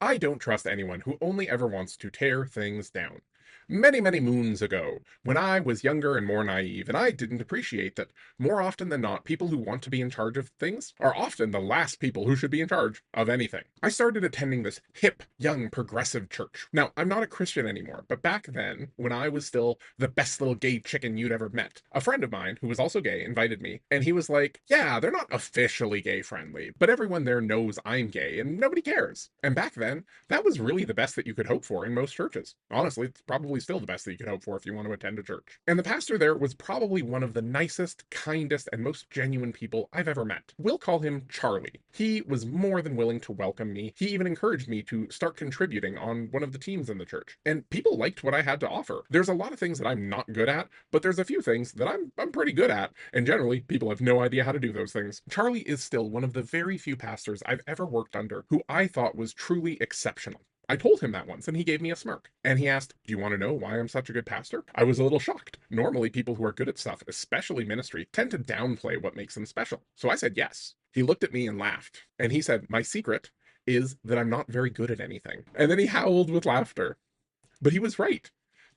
I don't trust anyone who only ever wants to tear things down. Many, many moons ago, when I was younger and more naive, and I didn't appreciate that more often than not, people who want to be in charge of things are often the last people who should be in charge of anything. I started attending this hip, young, progressive church. Now, I'm not a Christian anymore, but back then, when I was still the best little gay chicken you'd ever met, a friend of mine who was also gay invited me, and he was like, yeah, they're not officially gay friendly, but everyone there knows I'm gay and nobody cares. And back then, that was really the best that you could hope for in most churches. Honestly, it's probably still the best that you could hope for if you want to attend a church. And the pastor there was probably one of the nicest, kindest, and most genuine people I've ever met. We'll call him Charlie. He was more than willing to welcome me. He even encouraged me to start contributing on one of the teams in the church. And people liked what I had to offer. There's a lot of things that I'm not good at, but there's a few things that I'm pretty good at. And generally, people have no idea how to do those things. Charlie is still one of the very few pastors I've ever worked under who I thought was truly exceptional. I told him that once and he gave me a smirk. And he asked, do you want to know why I'm such a good pastor? I was a little shocked. Normally, people who are good at stuff, especially ministry, tend to downplay what makes them special. So I said yes. He looked at me and laughed. And he said, my secret is that I'm not very good at anything. And then he howled with laughter. But he was right.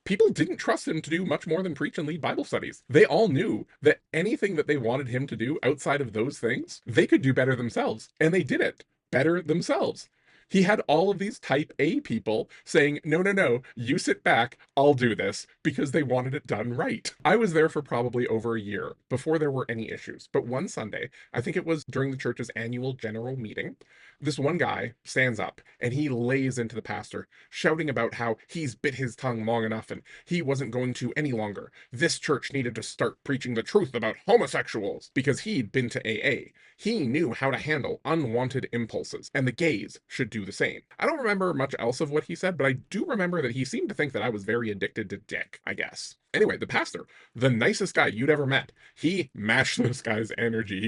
People didn't trust him to do much more than preach and lead Bible studies. They all knew that anything that they wanted him to do outside of those things, they could do better themselves. And they did it better themselves. He had all of these type A people saying, no, no, no, you sit back, I'll do this, because they wanted it done right. I was there for probably over a year before there were any issues. But one Sunday, I think it was during the church's annual general meeting, this one guy stands up and he lays into the pastor, shouting about how he's bit his tongue long enough and he wasn't going to any longer. This church needed to start preaching the truth about homosexuals because he'd been to AA. He knew how to handle unwanted impulses, and the gays should do the same. I don't remember much else of what he said, but I do remember that he seemed to think that I was very addicted to dick, I guess. Anyway, the pastor, the nicest guy you'd ever met, he matched this guy's energy.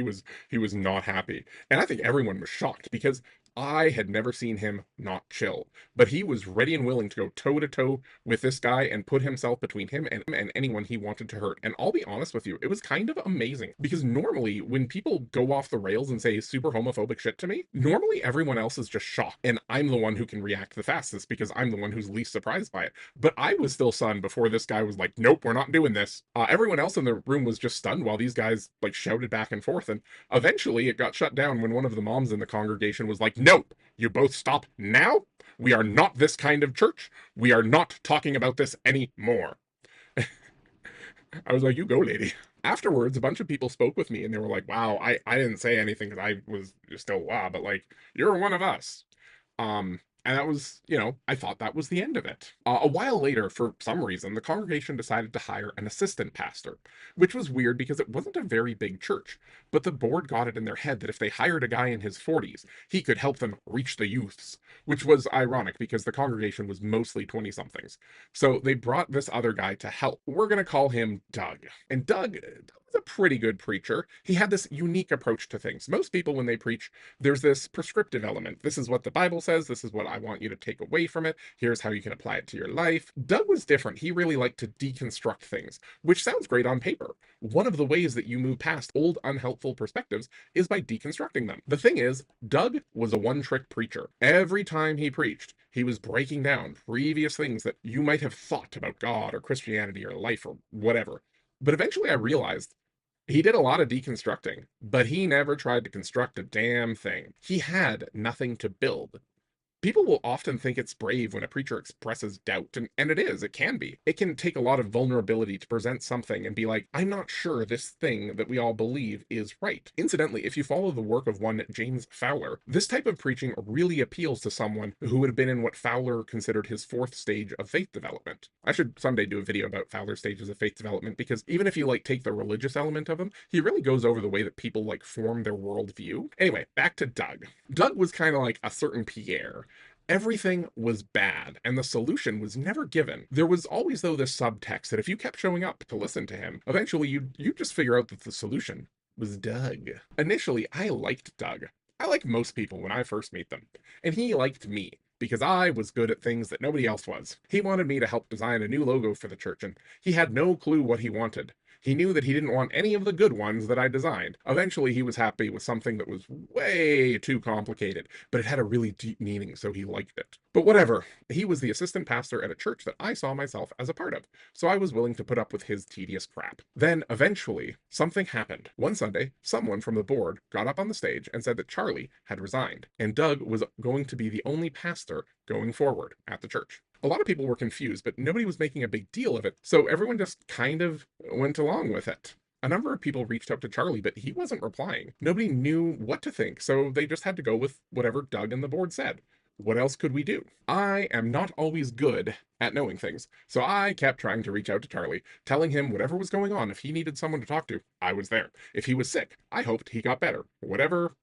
He was not happy. And I think everyone was shocked because I had never seen him not chill, but he was ready and willing to go toe to toe with this guy and put himself between him and anyone he wanted to hurt. And I'll be honest with you, it was kind of amazing because normally when people go off the rails and say super homophobic shit to me, normally everyone else is just shocked and I'm the one who can react the fastest because I'm the one who's least surprised by it. But I was still stunned before this guy was like, nope, we're not doing this. Everyone else in the room was just stunned while these guys like shouted back and forth. And eventually it got shut down when one of the moms in the congregation was like, nope, you both stop now. We are not this kind of church. We are not talking about this anymore. I was like, you go, lady. Afterwards, a bunch of people spoke with me and they were like, wow, I didn't say anything because I was still, wow, but like, you're one of us. And that was, I thought that was the end of it. A while later, for some reason, the congregation decided to hire an assistant pastor, which was weird because it wasn't a very big church. But the board got it in their head that if they hired a guy in his 40s, he could help them reach the youths, which was ironic because the congregation was mostly 20 somethings. So they brought this other guy to help. We're going to call him Doug. And Doug was a pretty good preacher. He had this unique approach to things. Most people, when they preach, there's this prescriptive element. This is what the Bible says. This is what I want you to take away from it. Here's how you can apply it to your life. Doug was different. He really liked to deconstruct things, which sounds great on paper. One of the ways that you move past old, unhelpful perspectives is by deconstructing them. The thing is, Doug was a one-trick preacher. Every time he preached, he was breaking down previous things that you might have thought about God or Christianity or life or whatever. But eventually I realized he did a lot of deconstructing, but he never tried to construct a damn thing. He had nothing to build. People will often think it's brave when a preacher expresses doubt, and it is, it can be. It can take a lot of vulnerability to present something and be like, I'm not sure this thing that we all believe is right. Incidentally, if you follow the work of one James Fowler, this type of preaching really appeals to someone who would have been in what Fowler considered his fourth stage of faith development. I should someday do a video about Fowler's stages of faith development because even if you like take the religious element of him, he really goes over the way that people like form their worldview. Anyway, back to Doug. Doug was kind of like a certain Pierre. Everything was bad, and the solution was never given. There was always, though, this subtext that if you kept showing up to listen to him, eventually you'd just figure out that the solution was Doug. Initially, I liked Doug. I like most people when I first meet them. And he liked me, because I was good at things that nobody else was. He wanted me to help design a new logo for the church, and he had no clue what he wanted. He knew that he didn't want any of the good ones that I designed. Eventually, he was happy with something that was way too complicated, but it had a really deep meaning, so he liked it. But whatever, he was the assistant pastor at a church that I saw myself as a part of, so I was willing to put up with his tedious crap. Then, eventually, something happened. One Sunday, someone from the board got up on the stage and said that Charlie had resigned, and Doug was going to be the only pastor going forward at the church. A lot of people were confused, but nobody was making a big deal of it, so everyone just kind of went along with it. A number of people reached out to Charlie, but he wasn't replying. Nobody knew what to think, so they just had to go with whatever Doug and the board said. What else could we do? I am not always good at knowing things, so I kept trying to reach out to Charlie, telling him whatever was going on. If he needed someone to talk to, I was there. If he was sick, I hoped he got better. Whatever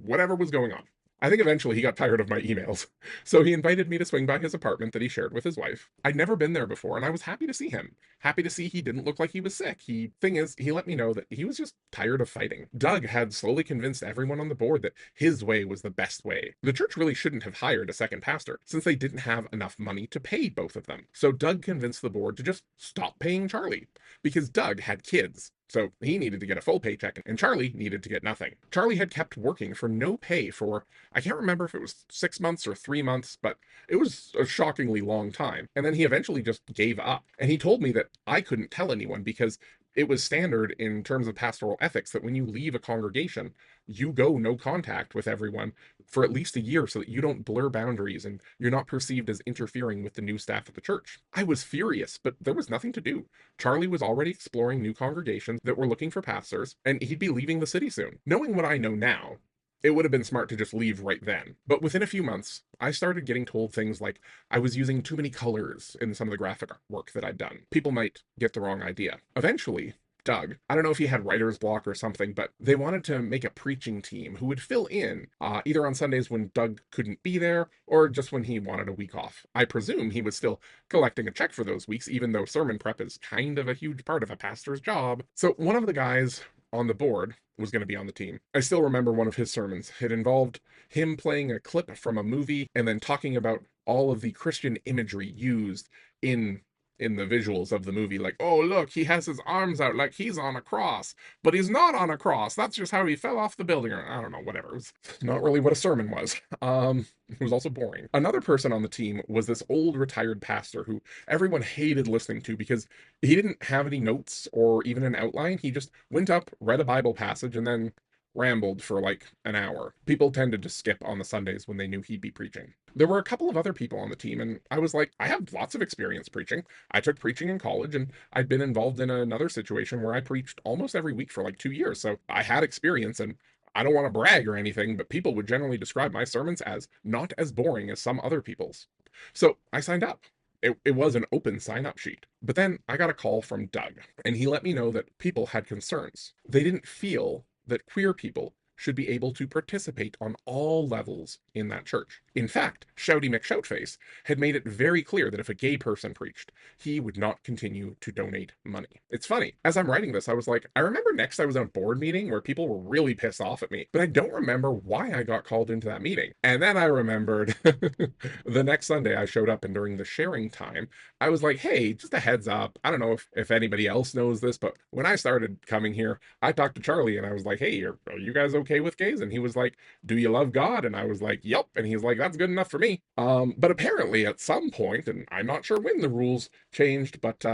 was going on. I think eventually he got tired of my emails, so he invited me to swing by his apartment that he shared with his wife. I'd never been there before, and I was happy to see him. Happy to see he didn't look like he was sick. Thing is, he let me know that he was just tired of fighting. Doug had slowly convinced everyone on the board that his way was the best way. The church really shouldn't have hired a second pastor, since they didn't have enough money to pay both of them. So Doug convinced the board to just stop paying Charlie, because Doug had kids. So he needed to get a full paycheck, and Charlie needed to get nothing. Charlie had kept working for no pay for, I can't remember if it was 6 months or 3 months, but it was a shockingly long time. And then he eventually just gave up. And he told me that I couldn't tell anyone because it was standard in terms of pastoral ethics that when you leave a congregation, you go no contact with everyone for at least a year so that you don't blur boundaries and you're not perceived as interfering with the new staff at the church. I was furious, but there was nothing to do. Charlie was already exploring new congregations that were looking for pastors, and he'd be leaving the city soon. Knowing what I know now, it would have been smart to just leave right then. But within a few months, I started getting told things like I was using too many colors in some of the graphic work that I'd done. People might get the wrong idea. Eventually, Doug, I don't know if he had writer's block or something, but they wanted to make a preaching team who would fill in either on Sundays when Doug couldn't be there or just when he wanted a week off. I presume he was still collecting a check for those weeks, even though sermon prep is kind of a huge part of a pastor's job. So one of the guys on the board was going to be on the team. I still remember one of his sermons. It involved him playing a clip from a movie and then talking about all of the Christian imagery used in the visuals of the movie, like, oh, look, he has his arms out like he's on a cross, but he's not on a cross. That's just how he fell off the building. Or I don't know, whatever. It was not really what a sermon was. It was also boring. Another person on the team was this old retired pastor who everyone hated listening to because he didn't have any notes or even an outline. He just went up, read a Bible passage, and then rambled for like an hour. People tended to skip on the Sundays when they knew he'd be preaching. There were a couple of other people on the team, and I was like, I have lots of experience preaching. I took preaching in college, and I'd been involved in another situation where I preached almost every week for like 2 years. So I had experience, and I don't want to brag or anything, but people would generally describe my sermons as not as boring as some other people's. So I signed up. It was an open sign up sheet. But then I got a call from Doug, and he let me know that people had concerns. They didn't feel that queer people should be able to participate on all levels in that church. In fact, Shouty McShoutface had made it very clear that if a gay person preached, he would not continue to donate money. It's funny, as I'm writing this, I was like, I remember next I was in a board meeting where people were really pissed off at me, but I don't remember why I got called into that meeting. And then I remembered the next Sunday I showed up, and during the sharing time, I was like, hey, just a heads up. I don't know if anybody else knows this, but when I started coming here, I talked to Charlie and I was like, hey, are you guys okay with gays? And he was like, do you love God? And I was like, yep. And he's like, that's good enough for me. But apparently at some point, and I'm not sure when the rules changed, but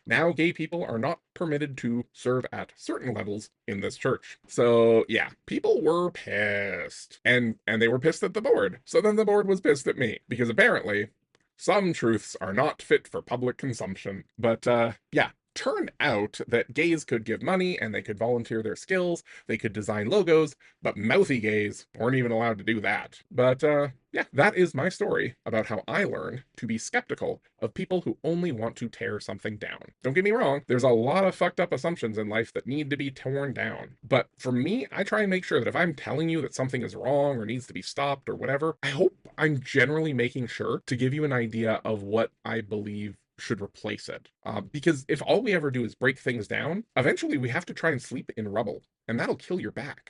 now gay people are not permitted to serve at certain levels in this church. So yeah, people were pissed. And they were pissed at the board. So then the board was pissed at me because apparently some truths are not fit for public consumption. But yeah, turned out that gays could give money and they could volunteer their skills, they could design logos, but mouthy gays weren't even allowed to do that. But yeah, that is my story about how I learned to be skeptical of people who only want to tear something down. Don't get me wrong, there's a lot of fucked up assumptions in life that need to be torn down. But for me, I try and make sure that if I'm telling you that something is wrong or needs to be stopped or whatever, I hope I'm generally making sure to give you an idea of what I believe should replace it. Because if all we ever do is break things down, eventually we have to try and sleep in rubble, and that'll kill your back.